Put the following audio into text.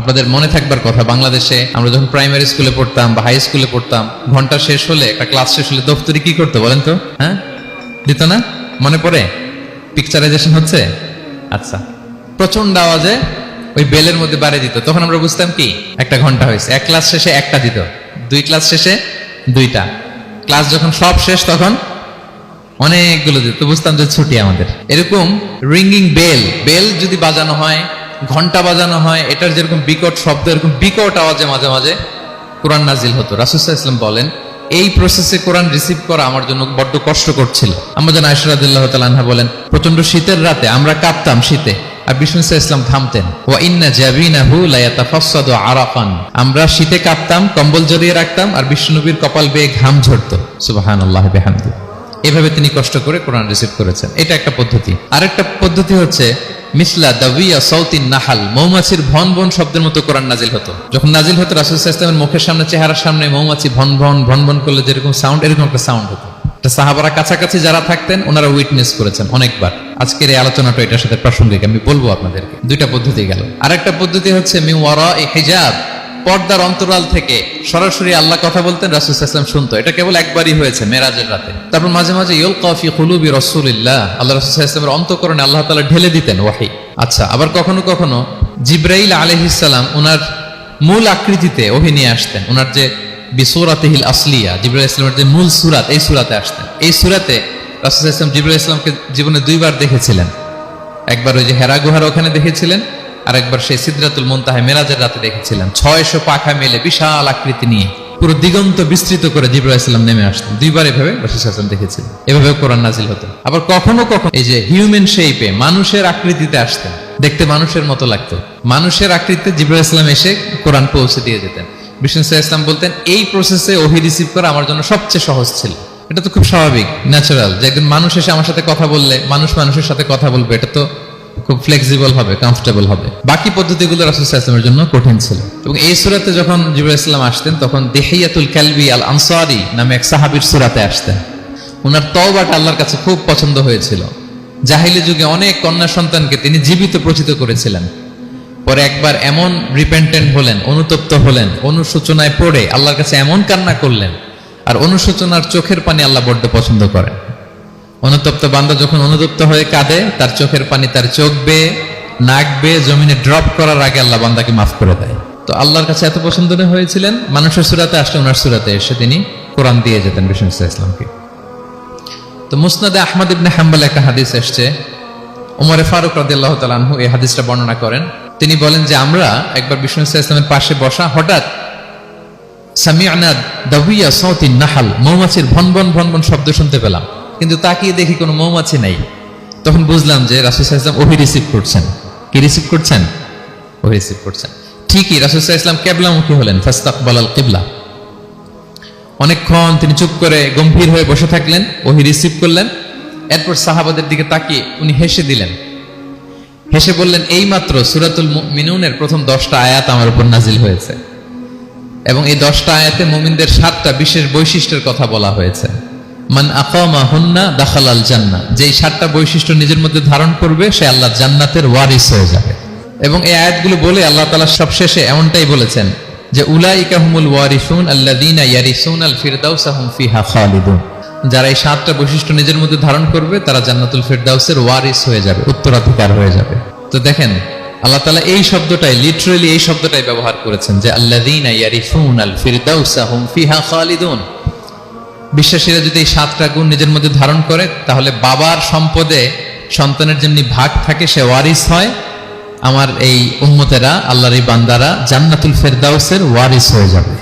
আপনাদের মনে থাকবার কথা, বাংলাদেশে আমরা যখন প্রাইমারি স্কুলে পড়তাম বা হাই স্কুলে পড়তাম, ঘন্টা শেষ হলে, একটা ক্লাস শেষ হলে দপ্তরি কি করতো বলেন তো? হ্যাঁ, দিত না? মনে পড়ে? পিকচারাইজেশন হচ্ছে? আচ্ছা, প্রচন্ড আওয়াজে ওই বেলের মধ্যে বাড়ি দিত, তখন আমরা বুঝতাম কি একটা ঘন্টা হয়েছে। এক ক্লাস শেষে একটা দিত, দুই ক্লাস শেষে দুইটা, ক্লাস যখন সব শেষ তখন অনেকগুলো দিত, তো বুঝতাম যে ছুটি আমাদের। এরকম রিঙ্গিং বেল, বেল যদি বাজানো হয়, ঘন্টা বাজানো হয়, এটার যেরকম বিকট শব্দ, এরকম বিকট আওয়াজে মাঝে মাঝে কোরআন নাজিল হতো। রাসূল সাল্লাল্লাহু আলাইহি ওয়াসাল্লাম বলেন, এই প্রসেসে কোরআন রিসিভ করা আমার জন্য বড্ড কষ্টকর ছিল। আম্মা জান আয়েশা রাদিয়াল্লাহু তাআলা আনহা বলেন, প্রচন্ড শীতের রাতে আমরা কাঁপতাম শীতে, আর বিষ্ণু সাল্লাল্লাহু আলাইহি ওয়াসাল্লাম থামতেন। ওয়া ইন্না জাবিনাহু লা ইয়াতাফাসসাদু আরাফান, আমরা শীতে কাঁপতাম, কম্বল জড়িয়ে রাখতাম, আর বিষ্ণু নবীর কপাল বেয়ে ঘাম ঝরতো। সুবহানাল্লাহি ওয়া বিহামদিহি। এভাবে তিনি কষ্ট করে কোরআন রিসিভ করেছেন, এটা একটা পদ্ধতি। আরেকটা পদ্ধতি হচ্ছে মিসলা দাবিয়া সাউতিন নাহাল, মৌমাছির ভন ভন শব্দের মতো কোরআন নাজিল হতো। যখন নাজিল হতো রাসূল সাল্লাল্লাহু আলাইহি ওয়াসাল্লামের মুখের সামনে, চেহারার সামনে মৌমাছি ভন ভন ভন ভন করলে যেরকম সাউন্ড, এরকম একটা সাউন্ড হতো। এটা সাহাবারা কাছাকাছি যারা থাকতেন ওনারা উইটনেস করেছেন অনেকবার। আজকের এই আলোচনাটা এটার সাথে প্রাসঙ্গিক, আমি বলবো আপনাদেরকে। দুইটা পদ্ধতি গেল। আরেকটা পদ্ধতি হচ্ছে মিন ওয়ারাই হিজাব, পর্দার অন্তরাল থেকে সরাসরি আল্লাহ কথা বলতেন, রাসূল সাল্লাল্লাহু আলাইহি ওয়াসাল্লাম শুনতো। এটা কেবল একবারই হয়েছে, মেরাজের রাতে। তারপর মাঝে মাঝে ইউলকা ফি কুলুবি রাসূলিল্লাহ, আল্লাহ রাসূল সাল্লাল্লাহু আলাইহি ওয়াসাল্লামের অন্তঃকরণে আল্লাহ তাআলা ঢেলে দিতেন ওহী। আচ্ছা, আবার কখনো কখনো জিবরাইল আলাইহিস সালাম ওনার মূল আকৃতিতে ওহী নিয়ে আসতেন। ওনার যে বিসূরাতিহিল আসলিয়া, জিবরাইল আলাইহিস সালামের যে মূল সূরাত, এই সূরাতে আসতেন। এই সূরাতে রাসূল সাল্লাল্লাহু আলাইহি ওয়াসাল্লাম জিবরাইল আলাইহিস সালামকে জীবনে দুইবার দেখেছিলেন। একবার ওই যে হেরা গুহার ওখানে দেখেছিলেন, আর একবার সেই সিদরাতুল মুনতাহা মেরাজের রাতে দেখেছিলেন। 600 পাখা মেলে বিশাল আকৃতি নিয়ে পুরো দিগন্ত বিস্তৃত করে জিবরাইল আলাইহিস সালাম নেমে আসতেন। দুইবার এভাবে রাসূল সাল্লাল্লাহু আলাইহি ওয়াসাল্লাম দেখেছিলেন। এভাবে কোরআন নাজিল হতো। আবার কখনো কখনো এই যে হিউম্যান শেপে, মানুষের আকৃতিতে আসতেন, দেখতে মানুষের মতো লাগতো। মানুষের আকৃতিতে জিবরাইল আলাইহিস সালাম এসে কোরআন পৌঁছে দিয়ে যেতেন। বিষ্ণু সাল্লাল্লাহু আলাইহি ওয়াসাল্লাম বলতেন, এই প্রসেসে ওহী রিসিভ করা আমার জন্য সবচেয়ে সহজ ছিল। এটা তো খুব স্বাভাবিক, ন্যাচারাল, যে একজন মানুষ এসে আমার সাথে কথা বললে মানুষ মানুষের সাথে কথা বলবে, এটা তো খুব ফ্লেক্সিবল হবে, কমফোর্টেবল হবে। বাকি পদ্ধতিগুলো রাসূল সাল্লাল্লাহু আলাইহি ওয়াসাল্লামের জন্য কঠিন ছিল। এবং এই সূরাতে যখন জিবরাইল আলাইহিস সালাম আসতেন, তখন দিহিয়াতুল কালবি আল আনসারী নামে এক সাহাবীর সূরাতে আসতেন। ওনার তওবাটা আল্লাহর কাছে খুব পছন্দ হয়েছিল। জাহিলি যুগে অনেক কন্যা সন্তানকে তিনি জীবিত প্রচিত করেছিলেন। পরে একবার এমন রিপেন্টেন্ট হলেন, অনুতপ্ত হলেন, অনুশোচনায় পড়ে আল্লাহর কাছে এমন কান্না করলেন, আর অনুশোচনার চোখের পানি আল্লাহ বড্ড পছন্দ করেন। অনুতপ্ত বান্দা যখন অনুতপ্ত হয়ে কাঁদে, তার চোখের পানি তার চোখ বেয়ে, নাক বেয়ে জমিনে ড্রপ করার আগে আল্লাহ বান্দাকে মাফ করে দেয়। তো আল্লাহর কাছে এত পছন্দ হয়েছিলেন, মানুষের সূরাতে আসলে ওনার সূরাতে এসে তিনি কোরআন দিয়ে যেতেন বিষ্ণু সাল্লাল্লাহু আলাইহি ওয়াসাল্লামকে। তো মুসনাদে আহমদ ইবনে হাম্বল একটা হাদিস এসছে, ওমর ফারুক রাদিয়াল্লাহু তাআলা আনহু এই হাদিসটা বর্ণনা করেন। তিনি বলেন যে আমরা একবার বিষ্ণু সাল্লাল্লাহু আলাইহি ওয়াসাল্লামের পাশে বসা, হঠাৎ সামি'না দাবিয়া সাউতিন নাহাল, মৌমাছির ভনভন ভনভন শব্দ শুনতে পেলাম, কিন্তু তাকিয়ে দেখি কোনো মৌমাছি নাই। তখন বুঝলাম যে রাসূল সাল্লাল্লাহু আলাইহি ওয়াসাল্লাম ওহী রিসিভ করছেন। কি রিসিভ করছেন? ওহী রিসিভ করছেন। ঠিকই রাসূল সাল্লাল্লাহু আলাইহি ওয়াসাল্লাম কিবলামুখী হলেন, ফাস্তাকবালাল কিবলা। অনেকক্ষণ তিনি চুপ করে গম্ভীর হয়ে বসে থাকলেন, ওহী রিসিভ করলেন। এরপর সাহাবাদের দিকে তাকিয়ে উনি হেসে দিলেন। হেসে বললেন, এইমাত্র সূরাতুল মুমিনুনের প্রথম 10টা আয়াত আমার উপর নাজিল হয়েছে, এবং এই 10টা আয়াতে মুমিনদের 7টা বিশেষ বৈশিষ্ট্যের কথা বলা হয়েছে। মান আকামা হুন্না দাখালাল জান্নাহ, যেই 7টা বৈশিষ্ট্য নিজের মধ্যে ধারণ করবে সে আল্লাহর জান্নাতের ওয়ারিস হয়ে যাবে। এবং এই আয়াতগুলো বলে আল্লাহ তাআলা সবশেষে এমনটাই বলেছেন যে উলাইকা হুমুল ওয়ারিসুন আল্লাযীনা ইয়ারিসুনাল ফিরদাউসা হুম ফিহা খালিদুন, যারা এই 7টা বৈশিষ্ট্য নিজের মধ্যে ধারণ করবে তারা জান্নাতুল ফিরদাউসের ওয়ারিস হয়ে যাবে, উত্তরাধিকার হয়ে যাবে। তো দেখেন আল্লাহ তাআলা এই শব্দটাই, লিটারালি এই শব্দটাই ব্যবহার করেছেন যে আল্লাযীনা ইয়ারিসুনাল ফিরদাউসা হুম ফিহা খালিদুন। বিশ্বাসীরা যদি এই 7টা গুণ নিজের মধ্যে ধারণ করে, তাহলে বাবার সম্পদে সন্তানের যেমনি ভাগ থাকে সে ওয়ারিস হয়, আমার এই উম্মতেরা, আল্লাহর এই বান্দারা জান্নাতুল ফিরদাউসের ওয়ারিস হয়ে যাবে।